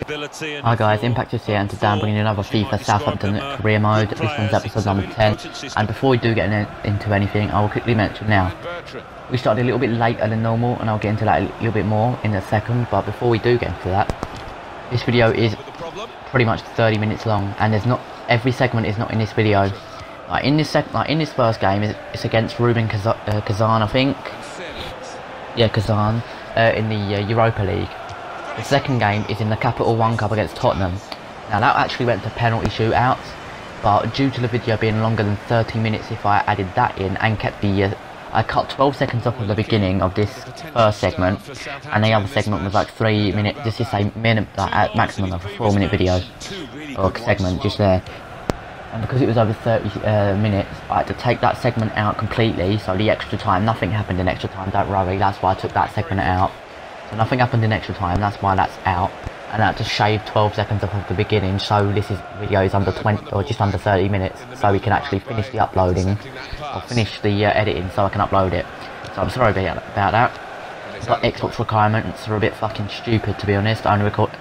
Hi guys, ImPacTGaming here, and today I'm bringing another FIFA Southampton career mode. This one's episode number 10, and before we do get into anything, I will quickly mention now, we started a little bit later than normal, and I'll get into that a little bit more in a second, but before we do get into that, this video is pretty much 30 minutes long, and every segment is not in this video. Like in this first game, it's against Ruben Kazan, I think. Yeah, Kazan, in the Europa League. The second game is in the Capital One Cup against Tottenham. Now that actually went to penalty shootouts, but due to the video being longer than 30 minutes if I added that in and kept the I cut 12 seconds off at the beginning of this first segment, and the other segment was like 3 minutes, just to say minimum, like at maximum of a 4-minute video or segment just there. And because it was over 30 minutes, I had to take that segment out completely, so the extra time, nothing happened in extra time, don't worry, that's why I took that segment out. So nothing happened in extra time, that's why that's out. And I had to shave 12 seconds off of the beginning, so this video is under 20 or just under 30 minutes, so we can actually finish the uploading, or finish the editing so I can upload it. So I'm sorry about that. But Xbox requirements are a bit fucking stupid, to be honest. I only record,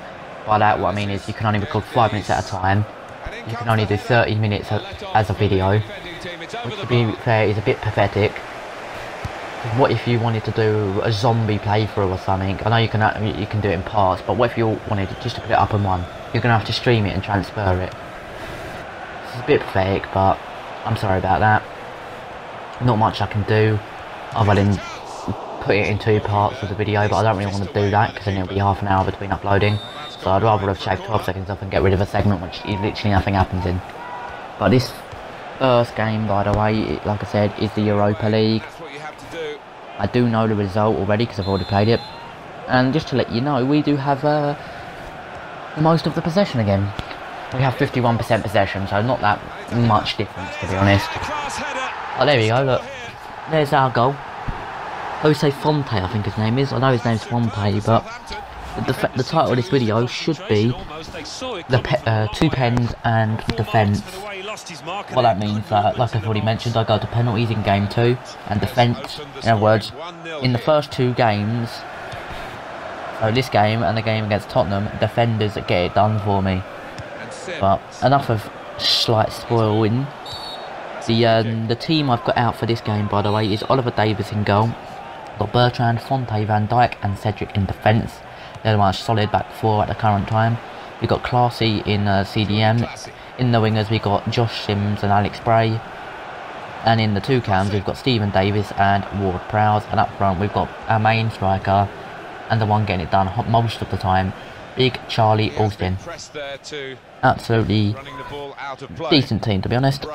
by that what I mean is you can only record 5 minutes at a time. You can only do 30 minutes as a video, which to be fair is a bit pathetic. What if you wanted to do a zombie playthrough or something? I know you can do it in parts, but what if you wanted just to put it up in one? You're gonna have to stream it and transfer it. It's a bit pathetic, but I'm sorry about that. Not much I can do other than put it in 2 parts of the video, but I don't really want to do that because then it'll be half an hour between uploading. So I'd rather have shaved 12 seconds off and get rid of a segment which literally nothing happens in. But this first game, by the way, like I said, is the Europa League. I do know the result already because I've already played it. And just to let you know, we do have most of the possession again. We have 51% possession, so not that much difference, to be honest. Oh, there we go, look. There's our goal. Jose Fonte, I think his name is. I know his name's Fonte, but the title of this video should be the 2 pens and defence. What that means, like I've already mentioned, I go to penalties in game 2 and defence. In other words, in the first 2 games, so this game and the game against Tottenham, defenders that get it done for me. But enough of slight spoiling. The team I've got out for this game, by the way, is Oliver Davis in goal. I've got Bertrand, Fonte, Van Dijk and Cedric in defence. They're my solid back 4 at the current time. We've got Classy in CDM. In the wingers we've got Josh Sims and Alex Bray. And in the 2 cams we've got Stephen Davis and Ward Prowse. And up front we've got our main striker and the one getting it done most of the time, Big Charlie Austin. Absolutely decent team, to be honest.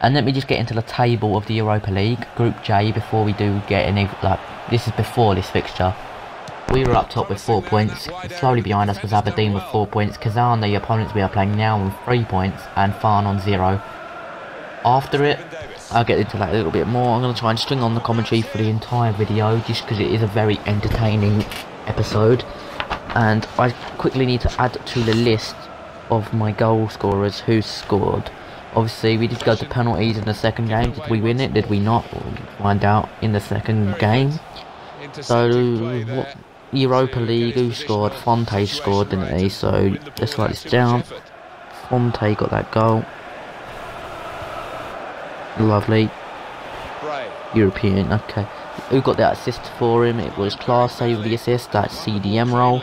And let me just get into the table of the Europa League, Group J, before we do get any, like, this is before this fixture. We were up top with 4 points, slowly behind us was Aberdeen with 4 points, Kazan, the opponents we are playing now, with 3 points, and Farn on 0. After it, I'll get into that a little bit more. I'm going to try and string on the commentary for the entire video, just because it is a very entertaining episode. And I quickly need to add to the list of my goal scorers who scored. Obviously, we did go to penalties in the second game. Did we win it? Did we not? We'll find out in the second game. So, what Europa League, who scored? Fonte scored, didn't he? So, let's write this down. Fonte got that goal. Lovely. European, okay. Who got that assist for him? It was Classy with the assist, that CDM role.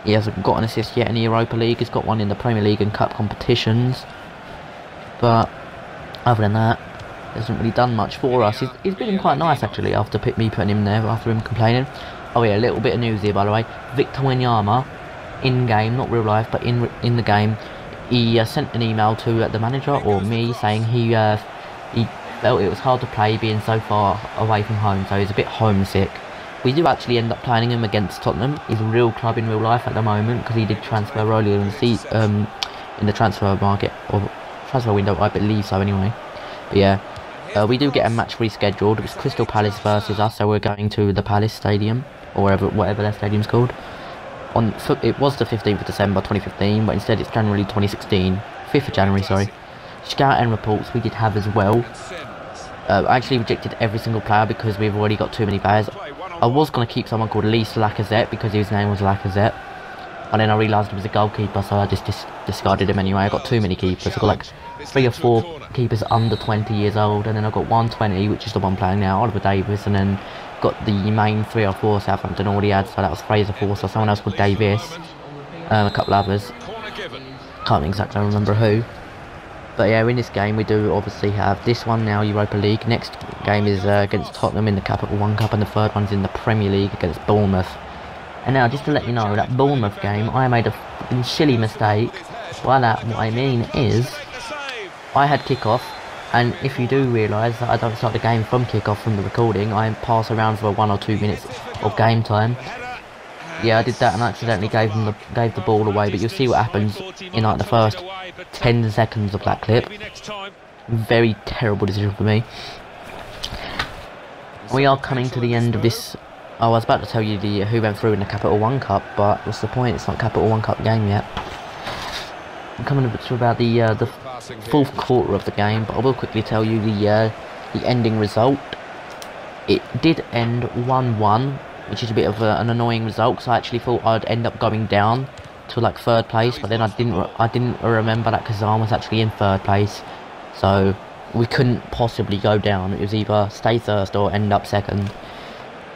He hasn't got an assist yet in the Europa League. He's got one in the Premier League and Cup competitions. But, other than that, hasn't really done much for us. He's been quite nice actually after me putting him there, after him complaining. Oh yeah, a little bit of news here by the way. Victor Wanyama, in game, not real life, but in the game, he sent an email to the manager or me saying he felt it was hard to play being so far away from home, so he's a bit homesick. We do actually end up playing him against Tottenham. He's a real club in real life at the moment because he did transfer earlier in the season, in the transfer market or transfer window, I believe so anyway. But yeah. We do get a match rescheduled. It's Crystal Palace versus us, so we're going to the Palace Stadium, or whatever their stadium's called. It was the 15th of December 2015, but instead it's January 2016. 5th of January, sorry. Scout end reports we did have as well. I actually rejected every single player because we've already got too many players. I was going to keep someone called Lise Lacazette because his name was Lacazette. And then I realised it was a goalkeeper, so I just discarded him anyway. I got too many keepers. I got like 3 or 4 keepers under 20 years old, and then I got 120, which is the one playing now, Oliver Davis, and then got the main 3 or 4 Southampton already had, so that was Fraser Forster, someone else called Davis, a couple others. Can't exactly remember who. But yeah, in this game we do obviously have this one now, Europa League. Next game is against Tottenham in the Capital One Cup, and the third one's in the Premier League against Bournemouth. And now, just to let you know, that Bournemouth game, I made a fucking silly mistake. By that, what I mean is, I had kick-off, and if you do realise that I don't start the game from kick-off from the recording, I pass around for 1 or 2 minutes of game time. Yeah, I did that and accidentally gave the ball away, but you'll see what happens in like the first 10 seconds of that clip. Very terrible decision for me. We are coming to the end of this. I was about to tell you who went through in the Capital One Cup, but what's the point? It's not Capital One Cup game yet. I'm coming up to about the 4th quarter of the game, but I will quickly tell you the ending result. It did end 1-1, which is a bit of an annoying result, because I actually thought I'd end up going down to like 3rd place, but then I didn't remember that Kazan was actually in 3rd place, so we couldn't possibly go down. It was either stay 1st or end up 2nd.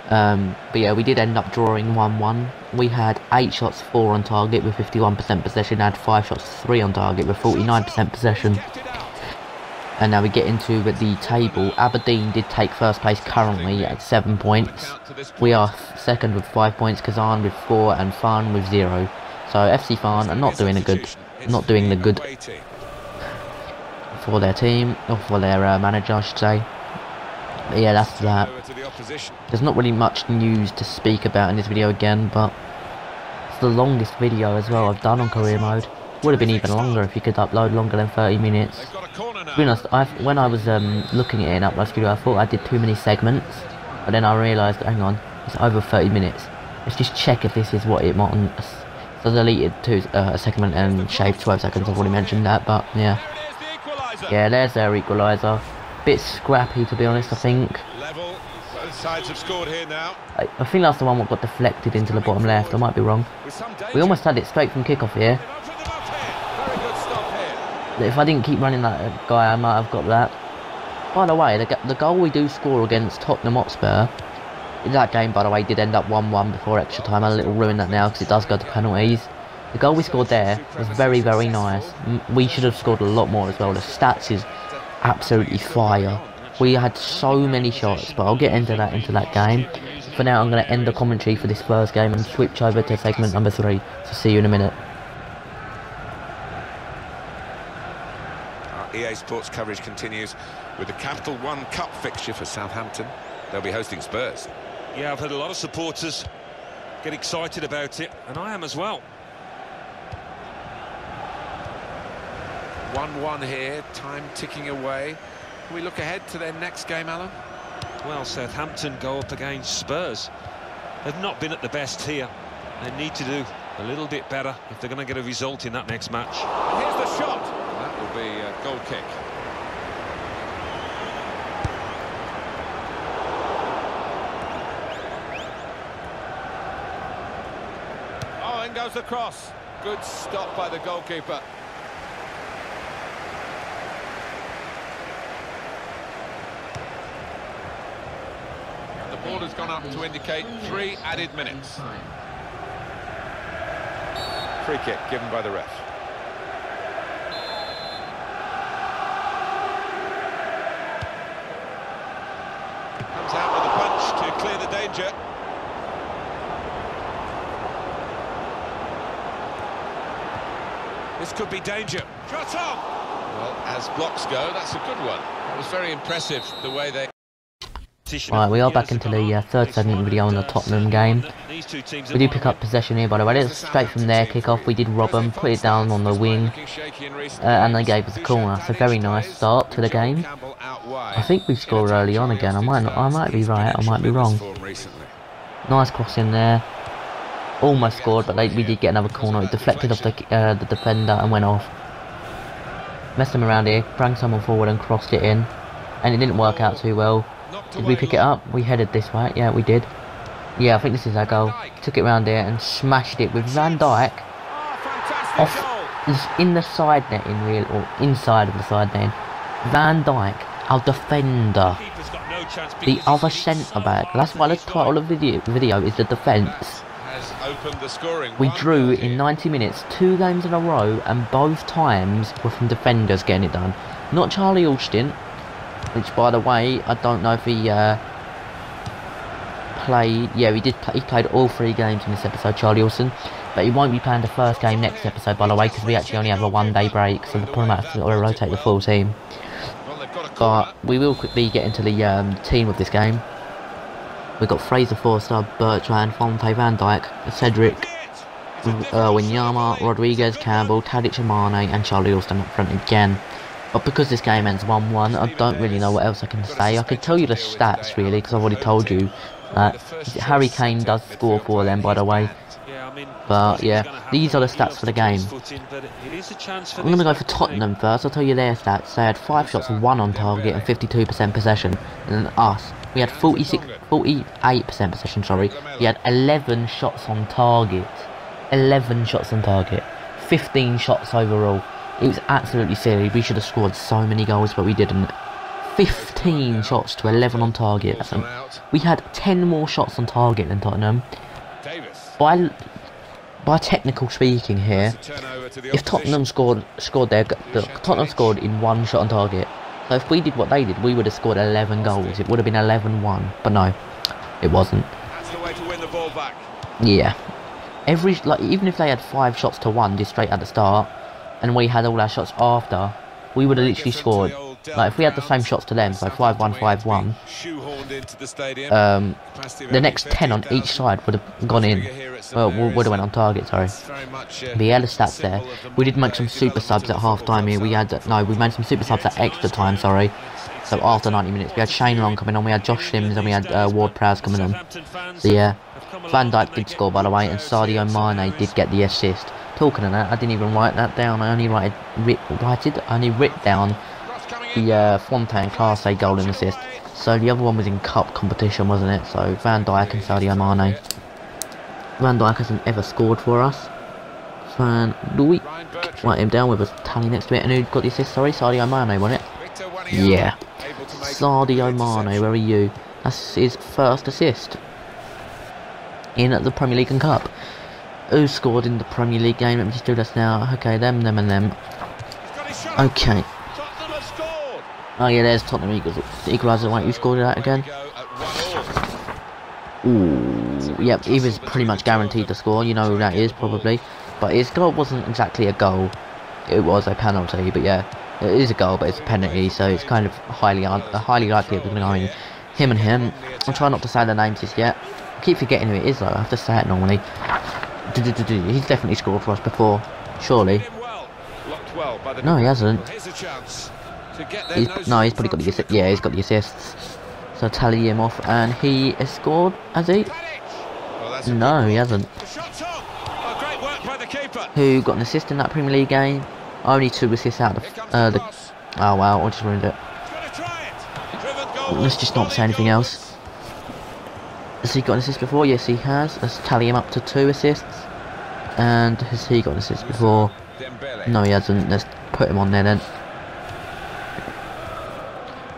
But yeah, we did end up drawing 1-1. We had 8 shots, 4 on target with 51% possession, had 5 shots, 3 on target with 49% possession. And now we get into the table. Aberdeen did take 1st place currently at 7 points. We are 2nd with 5 points, Kazan with 4, and Farn with 0. So FC Farn are not doing the good for their team, or for their manager, I should say. But yeah, that's that. There's not really much news to speak about in this video again, but it's the longest video as well I've done on career mode. Would have been even longer if you could upload longer than 30 minutes. To be honest, when I was looking at it in upload video, I thought I did too many segments, but then I realised, hang on, it's over 30 minutes. Let's just check if this is what it wants. So I deleted a segment and shaved 12 seconds, I've already mentioned that, but yeah. Yeah, there's their equaliser. Bit scrappy, to be honest, I think. Both sides have scored here now. I think that's the one that got deflected into the bottom left. I might be wrong. We almost had it straight from kickoff here. If I didn't keep running that guy, I might have got that. By the way, the goal we do score against Tottenham Hotspur, in that game, by the way, did end up 1-1 before extra time. I'll ruin that now because it does go to penalties. The goal we scored there was very, very nice. We should have scored a lot more as well. The stats is absolutely fire. We had so many shots, but I'll get into that game. For now, I'm going to end the commentary for this first game and switch over to segment number 3. So see you in a minute. Our EA Sports coverage continues with the Capital One Cup fixture for Southampton. They'll be hosting Spurs. Yeah, I've had a lot of supporters get excited about it, and I am as well. 1-1 here, time ticking away. Can we look ahead to their next game, Alan? Well, Southampton go up against Spurs. They've not been at the best here. They need to do a little bit better if they're going to get a result in that next match. Here's the shot. That will be a goal kick. Oh, in goes the cross. Good stop by the goalkeeper. The ball has gone up to indicate 3 added minutes. Free kick given by the ref. Comes out with a punch to clear the danger. This could be danger. Shot on! Well, as blocks go, that's a good one. It was very impressive the way they... Right, we are back into the 3rd segment video on the Tottenham game. We do pick up possession here, by the way. It's straight from their kick-off. We did rob them, put it down on the wing, and they gave us a corner. So very nice start to the game. I think we scored early on again. I might be right. I might be wrong. Nice cross in there. Almost scored, but we did get another corner. It deflected off the defender and went off. Messed them around here, sprang someone forward and crossed it in, and it didn't work out too well. Did we pick it up? We headed this way. Yeah, we did. Yeah, I think this is our goal. Took it round there and smashed it with Van Dijk off in the side netting, really, or inside of the side netting. Van Dijk, our defender, the other centre back. That's why the title of the video is the defence. We drew in 90 minutes, 2 games in a row, and both times were from defenders getting it done. Not Charlie Alston, which, by the way, I don't know if he played. Yeah, he did. He played all 3 games in this episode, Charlie Alston, but he won't be playing the first game next episode, by the way, because we actually only have a 1-day break, so the problem is to rotate the full team. But we will quickly get into the team of this game. We've got Fraser, Forster, Bertrand, Fonte, Van Dijk, Cedric, Winyama, Rodriguez, Campbell, Tadic, Mane, and Charlie Alston up front again. But because this game ends 1-1, I don't really know what else I can say. I could tell you the stats, really, because I've already told you that Harry Kane does score for them, by the way. But yeah, these are the stats for the game. I'm going to go for Tottenham first. I'll tell you their stats. They had 5 shots, 1 on target, and 52% possession. And then us, we had 48% possession, sorry. We had 11 shots on target. 11 shots on target. 15 shots overall. It was absolutely silly. We should have scored so many goals, but we didn't. 15 shots to 11 on target. We had 10 more shots on target than Tottenham. By technical speaking here, if Tottenham scored Tottenham scored in 1 shot on target. So if we did what they did, we would have scored 11 goals. It would have been 11-1, but no, it wasn't. That's the way to win the ball back. Yeah, even if they had 5 shots to 1 just straight at the start, and we had all our shots after, we would have literally scored. Like if we had the same shots to them, so 5-1, 5-1, the next 10 on each side would have gone in. Well, would have went on target, sorry. But yeah, the stats there. We did make some super subs at half time here. We made some super subs at extra time, sorry. So after 90 minutes, we had Shane Long coming on, we had Josh Sims, and we had Ward Prowse coming on. So yeah, Van Dijk did score, by the way, and Sadio Mane did get the assist. Talking of that, I didn't even write that down. I only writ down the Fontaine Class A goal and assist. So the other one was in cup competition, wasn't it? So Van Dijk and Sadio Mane. Van Dijk hasn't ever scored for us. Van Dijk, write him down with a tally next to it. And who got the assist? Sorry, Sadio Mane, wasn't it? Yeah. Sadio Mane, where are you? That's his first assist in the Premier League and Cup. Who scored in the Premier League game? Let me just do this now. Okay, them, and them. Okay. Oh yeah, there's Tottenham equaliser. Right, you scored that again? Ooh, yep, he was pretty much guaranteed to score. You know who that is, probably. But his goal wasn't exactly a goal. It was a penalty, but yeah, it is a goal, but it's a penalty, so it's kind of highly likely it's going to go in. Him and him. I'll try not to say the names just yet. I keep forgetting who it is though. I have to say it normally. He's definitely scored for us before, surely. No, he hasn't. He's probably got the assist. Yeah, he's got the assists. So tally him off, and he has scored, has he? No, he hasn't. Who got an assist in that Premier League game? Only 2 assists out of the. Oh wow, I just ruined it. Let's just not say anything else. Has he got an assist before? Yes, he has. Let's tally him up to 2 assists. And has he got an assist before? No, he hasn't. Let's put him on there then.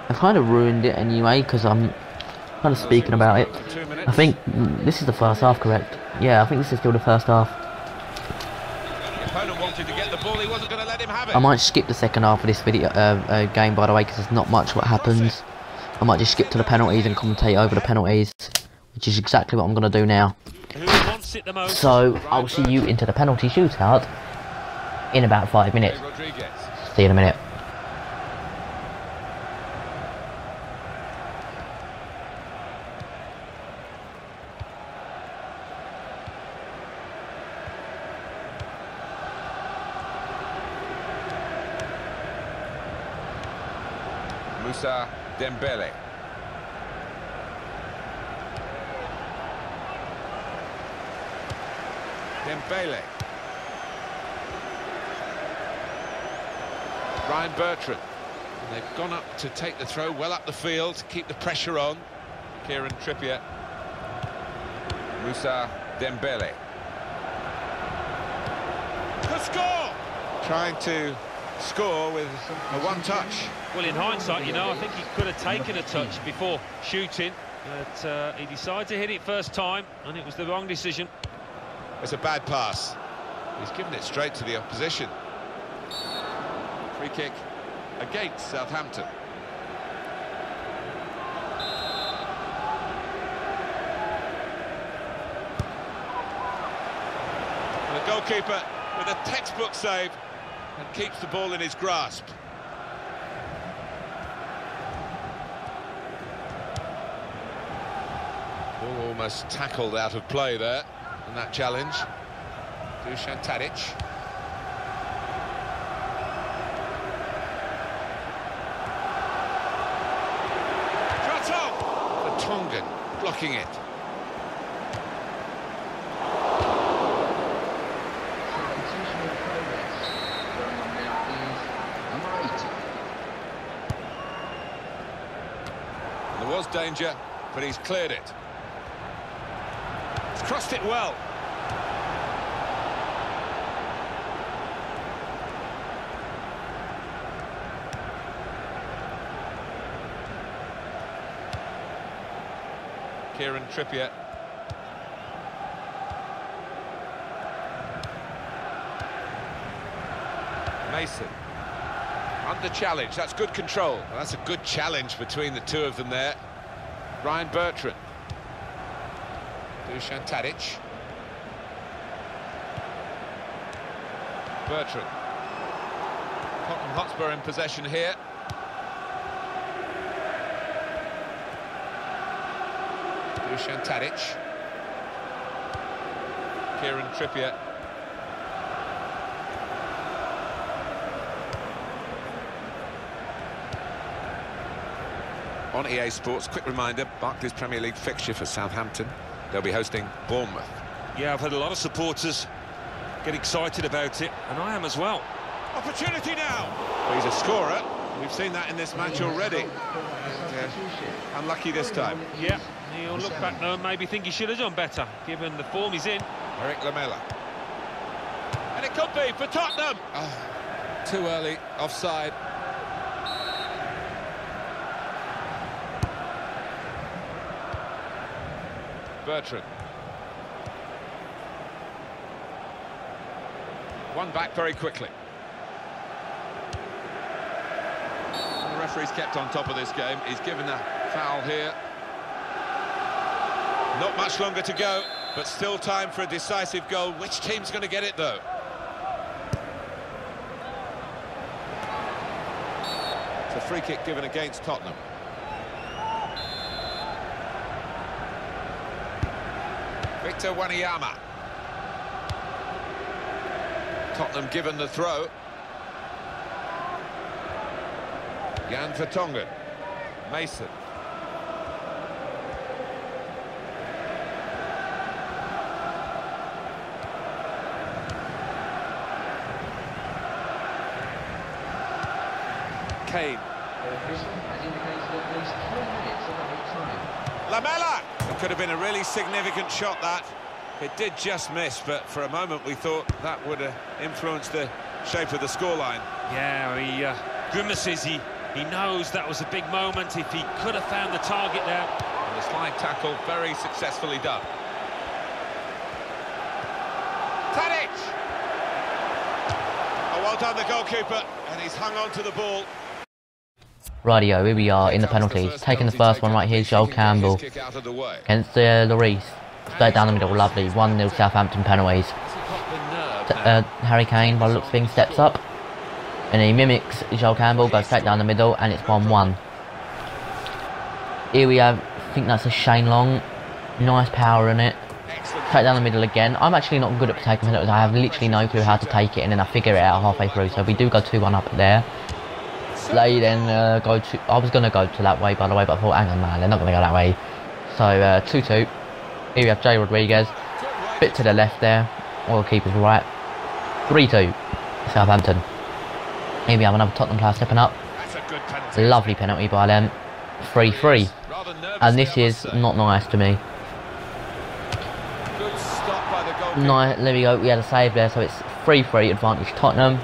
I've kind of ruined it anyway, because I'm kind of speaking about it. I think this is the first half, correct? Yeah, I think this is still the first half. I might skip the second half of this video game, by the way, because there's not much what happens. I might just skip to the penalties and commentate over the penalties, which is exactly what I'm going to do now. So, I'll see you into the penalty shootout in about 5 minutes. See you in a minute. Moussa Dembele. Dembele. Ryan Bertrand. And they've gone up to take the throw well up the field, to keep the pressure on. Kieran Trippier. Moussa Dembele. The score! Trying to score with a one-touch. Well, in hindsight, you know, I think he could have taken a touch before shooting, but he decided to hit it first time, and it was the wrong decision. It's a bad pass. He's given it straight to the opposition. Free kick against Southampton. And the goalkeeper with a textbook save and keeps the ball in his grasp. Ball almost tackled out of play there in that challenge. Dusan Tadic. The Tongan blocking it. There was danger, but he's cleared it. He's crossed it well. Kieran Trippier. Mason. Under challenge, that's good control. Well, that's a good challenge between the two of them there. Ryan Bertrand. Dusan Tadic. Bertrand. Tottenham Hotspur in possession here. Dusan Tadic. Kieran Trippier. On EA Sports, quick reminder, Barclays Premier League fixture for Southampton. They'll be hosting Bournemouth. Yeah, I've had a lot of supporters get excited about it, and I am as well. Opportunity now! Well, he's a scorer. We've seen that in this match already. Unlucky this time. Yeah, he'll look back though and maybe think he should have done better, given the form he's in. Eric Lamela. And it could be for Tottenham! Oh, too early, offside. Bertrand. One back very quickly. And the referee's kept on top of this game. He's given a foul here. Not much longer to go, but still time for a decisive goal. Which team's going to get it, though? It's a free kick given against Tottenham. Victor Wanyama. Tottenham given the throw. Jan Vertonghen. Mason. Kane. Lamela! It could have been a really significant shot, that. It did just miss, but for a moment we thought that would influence the shape of the scoreline. Yeah, he grimaces. He knows that was a big moment. If he could have found the target there. And the slide tackle very successfully done. Tadic! Oh, well done, the goalkeeper, and he's hung on to the ball. Rightio, here we are in the penalties. Taking the first one right here, Joel Campbell against Lloris. Straight down the middle, lovely. 1-0 Southampton penalties. Harry Kane, by the looks of things, steps up. And he mimics Joel Campbell, goes straight down the middle, and it's 1-1. Here we have, I think that's a Shane Long. Nice power in it. Straight down the middle again. I'm actually not good at taking penalties. I have literally no clue how to take it, and then I figure it out halfway through. So we do go 2-1 up there. They then go to... I was going to go to that way, by the way, but I thought, hang on, man, they're not going to go that way. So, 2-2. Here we have Jay Rodriguez. Bit to the left there. Or keeper's right. 3-2. Southampton. Here we have another Tottenham player stepping up. Lovely penalty by them. 3-3. And this is not nice to me. No, there we go, we had a save there, so it's 3-3 advantage Tottenham.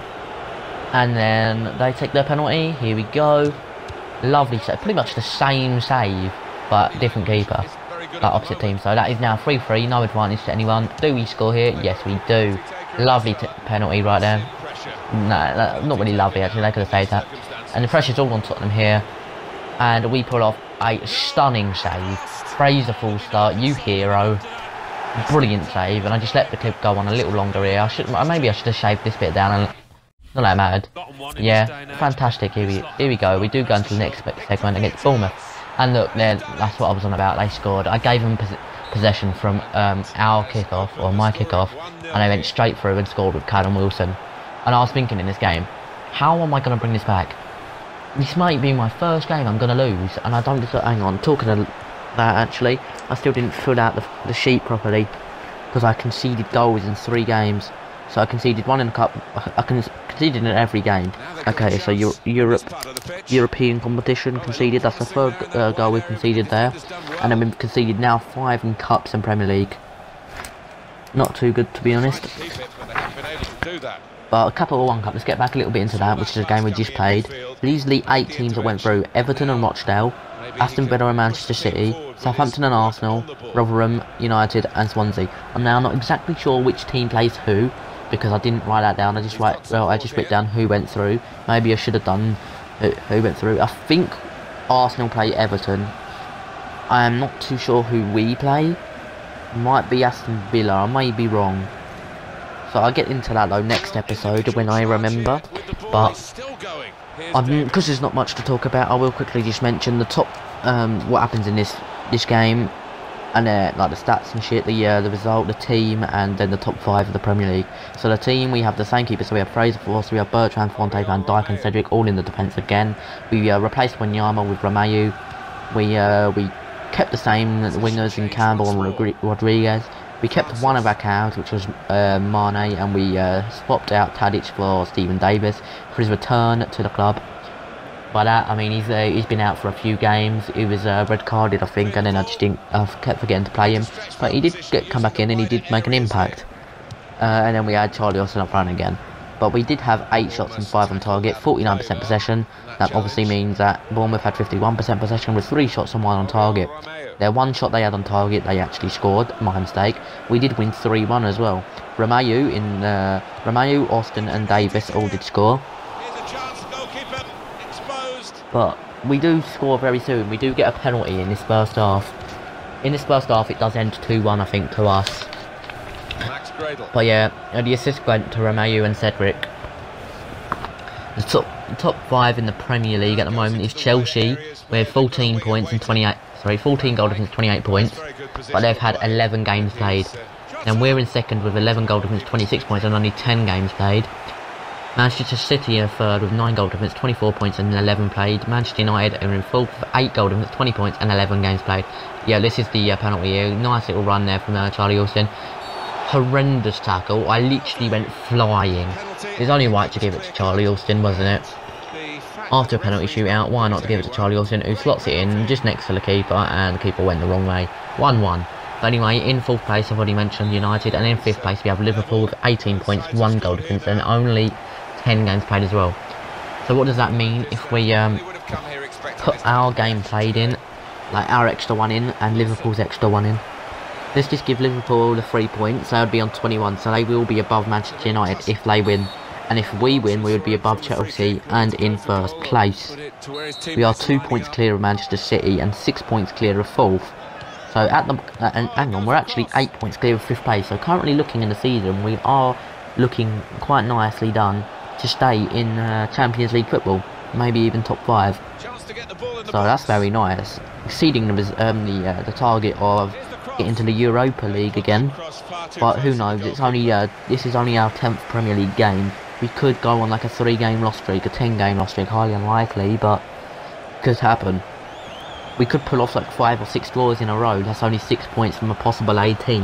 And then they take their penalty, here we go. Lovely save, pretty much the same save, but different keeper, like opposite team. So that is now 3-3, no advantage to anyone. Do we score here? Yes, we do. Lovely penalty right there. No, not really lovely actually, they could have saved that. And the pressure's all on Tottenham here. And we pull off a stunning save. Praise the full start, you hero. Brilliant save, and I just let the clip go on a little longer here. Maybe I should have shaved this bit down and not that mad. Yeah, fantastic. Here we go. We do go into the next segment against Bournemouth. And look, there, that's what I was on about. They scored. I gave them possession from our kickoff, or my kickoff, and they went straight through and scored with Callum Wilson. And I was thinking in this game, how am I going to bring this back? This might be my first game I'm going to lose, and I don't just hang on. Talking of that, actually, I still didn't fill out the sheet properly because I conceded goals in 3 games. So I conceded 1 in the cup. I conceded in every game. Okay, so European competition conceded. That's the 3rd goal we conceded there, and then we've conceded now 5 in cups and Premier League. Not too good, to be honest. But a couple of 1 cup. Let's get back a little bit into that, which is a game we just played. These are the 8 teams that went through: Everton and Rochdale, Aston Villa and Manchester City, Southampton and Arsenal, Rotherham, United and Swansea. I'm now not exactly sure which team plays who, because I didn't write that down. I just wrote down who went through. Maybe I should have done who went through. I think Arsenal play Everton. I am not too sure who we play. Might be Aston Villa, I may be wrong. So I'll get into that though next episode when I remember. But because there's not much to talk about, I will quickly just mention the top what happens in this game, and like the stats and shit, the result, the team, and then the top 5 of the Premier League. So the team, we have the same keepers. So we have Fraser Forster, we have Bertrand, Fonte, Van Dijk and Cedric, all in the defence again. We replaced Wanyama with Romeu. We kept the same wingers in Campbell and Rodriguez. We kept one of our cows, which was Mane, and we swapped out Tadic for Stephen Davis for his return to the club. By that I mean he's been out for a few games. He was red carded, I think, and then I kept forgetting to play him. But he did come back in and he did make an impact. And then we had Charlie Austin up front again. But we did have 8 shots and 5 on target, 49% possession. That obviously means that Bournemouth had 51% possession with 3 shots and 1 on target. Their 1 shot they had on target, they actually scored. My mistake. We did win 3-1 as well. Romeu, Austin and Davis all did score. But we do score very soon. We do get a penalty in this first half. In this first half it does end 2-1, I think, to us. But yeah, the assist went to Romeu and Cedric. The top 5 in the Premier League at the moment is Chelsea with 14 points and 14 goal difference, 28 points, but they've had 11 games played. And we're in second with 11 goal difference, 26 points and only 10 games played. Manchester City are third with 9 goal difference, 24 points and 11 played. Manchester United are in fourth with 8 goal difference, 20 points and 11 games played. Yeah, this is the penalty here. Nice little run there from Charlie Austin. Horrendous tackle. I literally went flying. It's only right to give it to Charlie Austin, wasn't it? After a penalty shootout, why not to give it to Charlie Austin, who slots it in just next to the keeper, and the keeper went the wrong way. 1-1. But anyway, in 4th place I've already mentioned United, and in 5th place we have Liverpool with 18 points, 1 goal difference and only 10 games played as well. So what does that mean if we put our game played in, like our extra 1 in and Liverpool's extra 1 in? Let's just give Liverpool the 3 points. They would be on 21, so they will be above Manchester United if they win. And if we win, we would be above Chelsea and in 1st place. We are 2 points clear of Manchester City and 6 points clear of 4th. So at the hang on, we're actually 8 points clear of 5th place. So currently looking in the season, we are looking quite nicely done to stay in Champions League football, maybe even top 5. So that's very nice, exceeding the target of getting to the Europa League again. But who knows? It's only this is only our 10th Premier League game. We could go on like a 3-game loss streak, a 10-game loss streak, highly unlikely, but could happen. We could pull off like 5 or 6 draws in a row. That's only 6 points from a possible 18.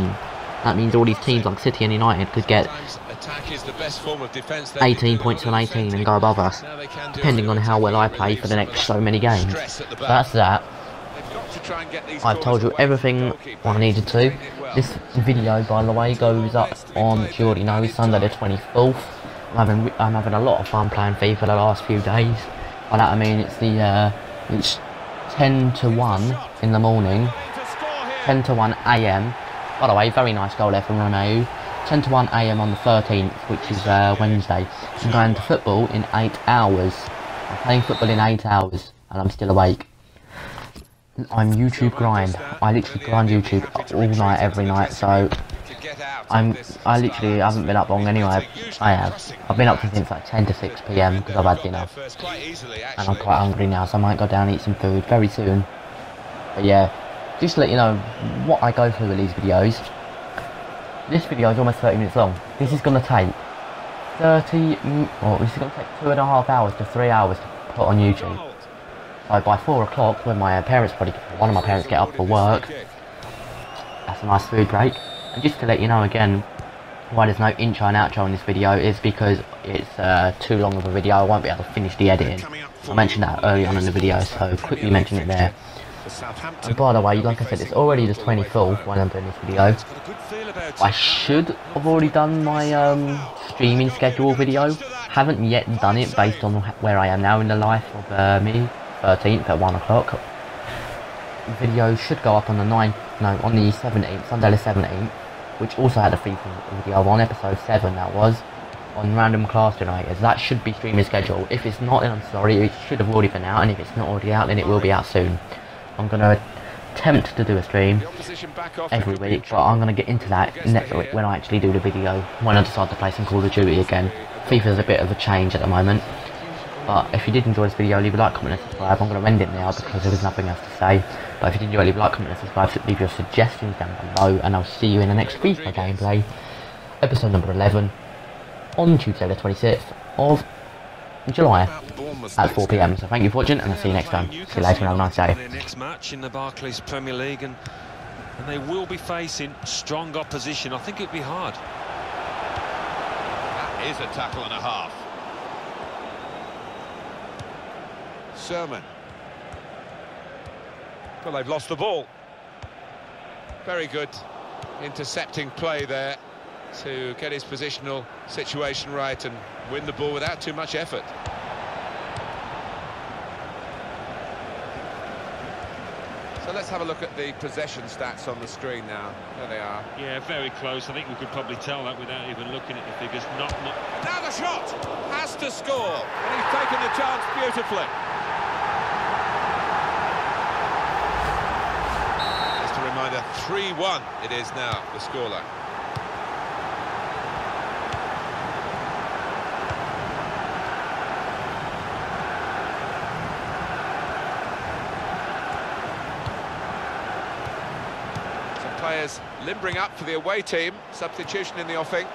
That means all these teams like City and United could get 18 points from 18 and go above us, depending on how well I play for the next so many games. That's that. I've told you everything I needed to. This video, by the way, goes up on, you already know, Sunday the 24th. I'm having a lot of fun playing FIFA the last few days. By that I mean it's 10 to 1 in the morning, 10 to 1 AM. By the way, very nice goal there from Romeo. 10 to 1 AM on the 13th, which is Wednesday. I'm going to football in 8 hours. I'm playing football in 8 hours, and I'm still awake. I'm YouTube grind. I literally grind YouTube all night, every night. So I literally haven't been up long anyway. I've been up since like 10 to 6 PM because I've had dinner, and I'm quite hungry now, so I might go down and eat some food very soon. But yeah, just to let you know what I go through with these videos. This video is almost 30 minutes long. This is going to take 2.5 hours to 3 hours to put on YouTube. So by 4 o'clock, when my parents one of my parents get up for work, that's a nice food break. And just to let you know again, why there's no intro and outro in this video is because it's too long of a video. I won't be able to finish the editing. I mentioned that early on in the video, so quickly mention it there. And by the way, like I said, it's already the 24th when I'm doing this video. I should have already done my streaming schedule video. Haven't yet done it based on where I am now in the life of me. 13th at 1 o'clock. Video should go up on the 17th, Sunday the 17th, which also had a FIFA video on, episode 7 that was, on random class generators. That should be streaming schedule. If it's not, then I'm sorry, it should have already been out, and if it's not already out, then it will be out soon. I'm going to attempt to do a stream every week, but I'm going to get into that next week when I actually do the video, when I decide to play some Call of Duty again. FIFA's a bit of a change at the moment. But if you did enjoy this video, leave a like, comment and subscribe. I'm going to end it now because there is nothing else to say. But if you did enjoy, leave a like, comment and subscribe. Leave your suggestions down below, and I'll see you in the next FIFA gameplay, episode number 11, on Tuesday the 26th of July at 4 PM. So thank you for watching, and I'll see you next time. See you later and have a nice day. Their next match in the Barclays Premier League, and they will be facing strong opposition. I think it'd be hard. That is a tackle and a half. Sermon. Well, they've lost the ball. Very good intercepting play there to get his positional situation right and win the ball without too much effort. So let's have a look at the possession stats on the screen now. There they are. Yeah, very close. I think we could probably tell that without even looking at the figures. Now the shot! Has to score. And he's taken the chance beautifully. Just a reminder, 3-1 it is now, the scoreline. Players limbering up for the away team. Substitution in the offing.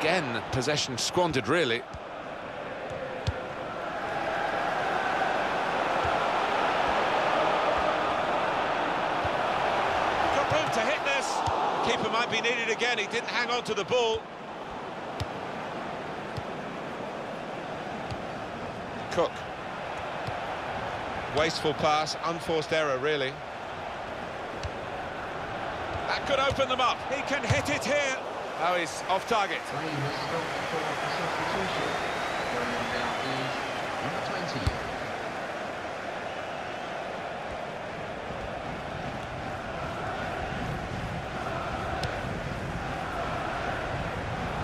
Again, possession squandered, really. Got room to hit this. The keeper might be needed again. He didn't hang on to the ball. Cook. Wasteful pass, unforced error, really. That could open them up. He can hit it here. Oh, he's off target.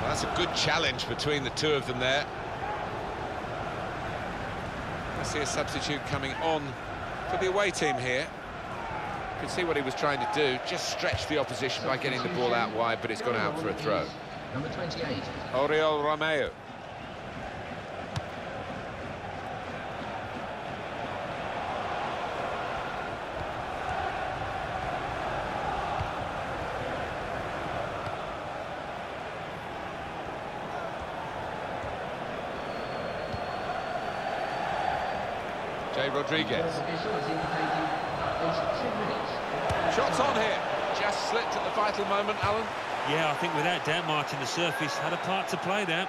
Well, that's a good challenge between the two of them there. I see a substitute coming on for the away team here. You can see what he was trying to do, just stretch the opposition by getting the ball out wide, but it's gone out for a throw. Number 28. Oriol Romeo. Rodriguez. Shots on here. Just slipped at the vital moment, Alan. Yeah, I think without doubt, Martin, the surface had a part to play there.